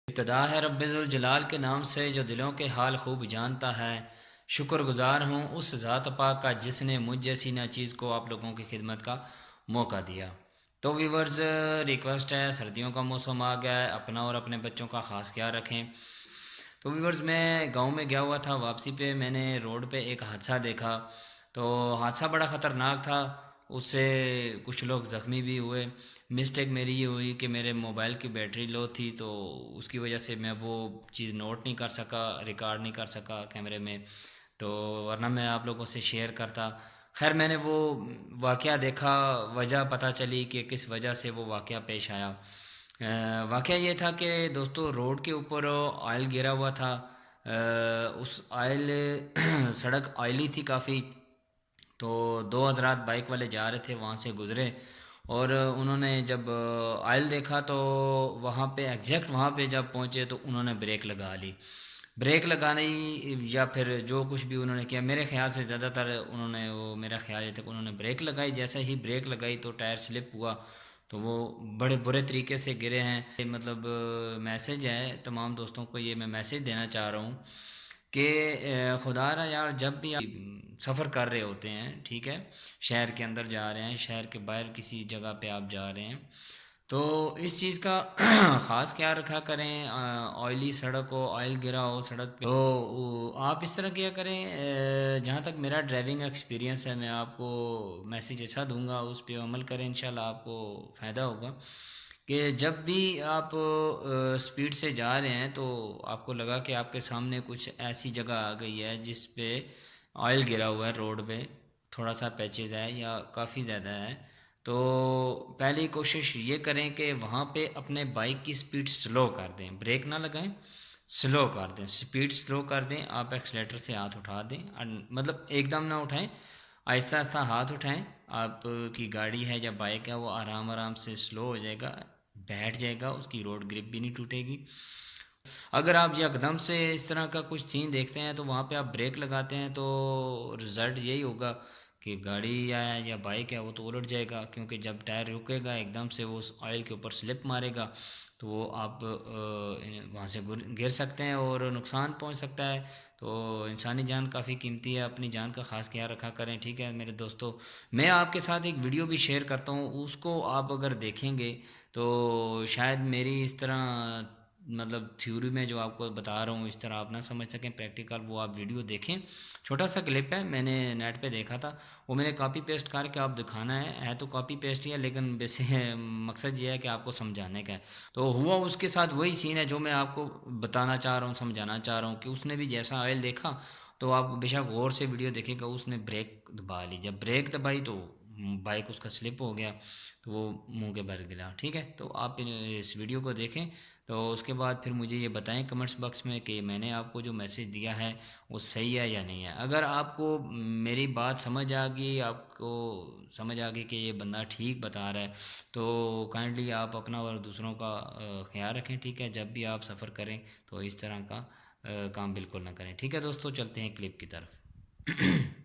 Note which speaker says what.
Speaker 1: इब्तिदा है रब्बिल जलाल के नाम से जो दिलों के हाल खूब जानता है। शुक्रगुजार हूँ उस ज़ात पाक का जिसने मुझ जैसी नाचीज़ को आप लोगों की खिदमत का मौका दिया। तो व्यूवर्स, रिक्वेस्ट है, सर्दियों का मौसम आ गया है, अपना और अपने बच्चों का ख़ास ख्याल रखें। तो व्यूवर्स, मैं गांव में गया हुआ था, वापसी पे मैंने रोड पे एक हादसा देखा। तो हादसा बड़ा ख़तरनाक था, उससे कुछ लोग ज़ख्मी भी हुए। मिस्टेक मेरी ये हुई कि मेरे मोबाइल की बैटरी लो थी, तो उसकी वजह से मैं वो चीज़ नोट नहीं कर सका, रिकॉर्ड नहीं कर सका कैमरे में। तो वरना मैं आप लोगों से शेयर करता। खैर, मैंने वो वाक़या देखा, वजह पता चली कि किस वजह से वो वाक़या पेश आया। वाक़या ये था कि दोस्तों, रोड के ऊपर ऑयल गिरा हुआ था। उस ऑयल सड़क ऑयली थी काफ़ी। तो दो हज़रात बाइक वाले जा रहे थे, वहाँ से गुज़रे और उन्होंने जब ऑयल देखा तो वहाँ पे एग्जैक्ट वहाँ पे जब पहुँचे तो उन्होंने ब्रेक लगा ली। ब्रेक लगाने या फिर जो कुछ भी उन्होंने किया, मेरे ख़्याल से ज़्यादातर उन्होंने वो, मेरा ख़्याल ये था कि उन्होंने ब्रेक लगाई। जैसे ही ब्रेक लगाई तो टायर स्लिप हुआ, तो वो बड़े बुरे तरीके से गिरे हैं। ये मतलब मैसेज है तमाम दोस्तों को, ये मैं मैसेज देना चाह रहा हूँ कि खुदारा यार, जब भी आप सफ़र कर रहे होते हैं, ठीक है, शहर के अंदर जा रहे हैं, शहर के बाहर किसी जगह पे आप जा रहे हैं, तो इस चीज़ का ख़ास ख्याल रखा करें। ऑयली सड़क हो, ऑयल गिरा हो सड़क पे, तो आप इस तरह किया करें। जहाँ तक मेरा ड्राइविंग एक्सपीरियंस है, मैं आपको मैसेज अच्छा दूंगा, उस पर अमल करें, इंशाल्लाह आपको फ़ायदा होगा। कि जब भी आप स्पीड से जा रहे हैं तो आपको लगा कि आपके सामने कुछ ऐसी जगह आ गई है जिस पे ऑयल गिरा हुआ है, रोड पे थोड़ा सा पैचेज है या काफ़ी ज़्यादा है, तो पहली कोशिश ये करें कि वहाँ पे अपने बाइक की स्पीड स्लो कर दें, ब्रेक ना लगाएं, स्लो कर दें, स्पीड स्लो कर दें। आप एक्सलेटर से हाथ उठा दें, मतलब एकदम ना उठाएं, आहिस्ता आहिस्ता हाथ उठाएं। आपकी गाड़ी है या बाइक है, वो आराम आराम से स्लो हो जाएगा, बैठ जाएगा, उसकी रोड ग्रिप भी नहीं टूटेगी। अगर आप एकदम से इस तरह का कुछ सीन देखते हैं तो वहाँ पे आप ब्रेक लगाते हैं, तो रिज़ल्ट यही होगा कि गाड़ी या बाइक है वो तो उलट जाएगा, क्योंकि जब टायर रुकेगा एकदम से वो उस ऑयल के ऊपर स्लिप मारेगा, तो वो आप वहाँ से गिर सकते हैं और नुकसान पहुँच सकता है। तो इंसानी जान काफ़ी कीमती है, अपनी जान का ख़ास ख्याल रखा करें, ठीक है मेरे दोस्तों। मैं आपके साथ एक वीडियो भी शेयर करता हूँ, उसको आप अगर देखेंगे तो शायद मेरी इस तरह, मतलब थ्योरी में जो आपको बता रहा हूँ, इस तरह आप ना समझ सकें, प्रैक्टिकल वो आप वीडियो देखें। छोटा सा क्लिप है, मैंने नेट पे देखा था, वो मैंने कॉपी पेस्ट करके आप दिखाना है तो कॉपी पेस्ट ही है, लेकिन वैसे मकसद ये है कि आपको समझाने का है। तो हुआ उसके साथ वही सीन है जो मैं आपको बताना चाह रहा हूँ, समझाना चाह रहा हूँ, कि उसने भी जैसा ऑयल देखा, तो आप बेशक गौर से वीडियो देखेगा, उसने ब्रेक दबा ली। जब ब्रेक दबाई तो बाइक उसका स्लिप हो गया, तो वो मुंह के बल गिरा, ठीक है। तो आप इस वीडियो को देखें, तो उसके बाद फिर मुझे ये बताएं कमेंट्स बॉक्स में कि मैंने आपको जो मैसेज दिया है वो सही है या नहीं है। अगर आपको मेरी बात समझ आ गई, आपको समझ आ गई कि ये बंदा ठीक बता रहा है, तो काइंडली आप अपना और दूसरों का ख्याल रखें, ठीक है। जब भी आप सफ़र करें तो इस तरह का काम बिल्कुल ना करें, ठीक है दोस्तों। चलते हैं क्लिप की तरफ।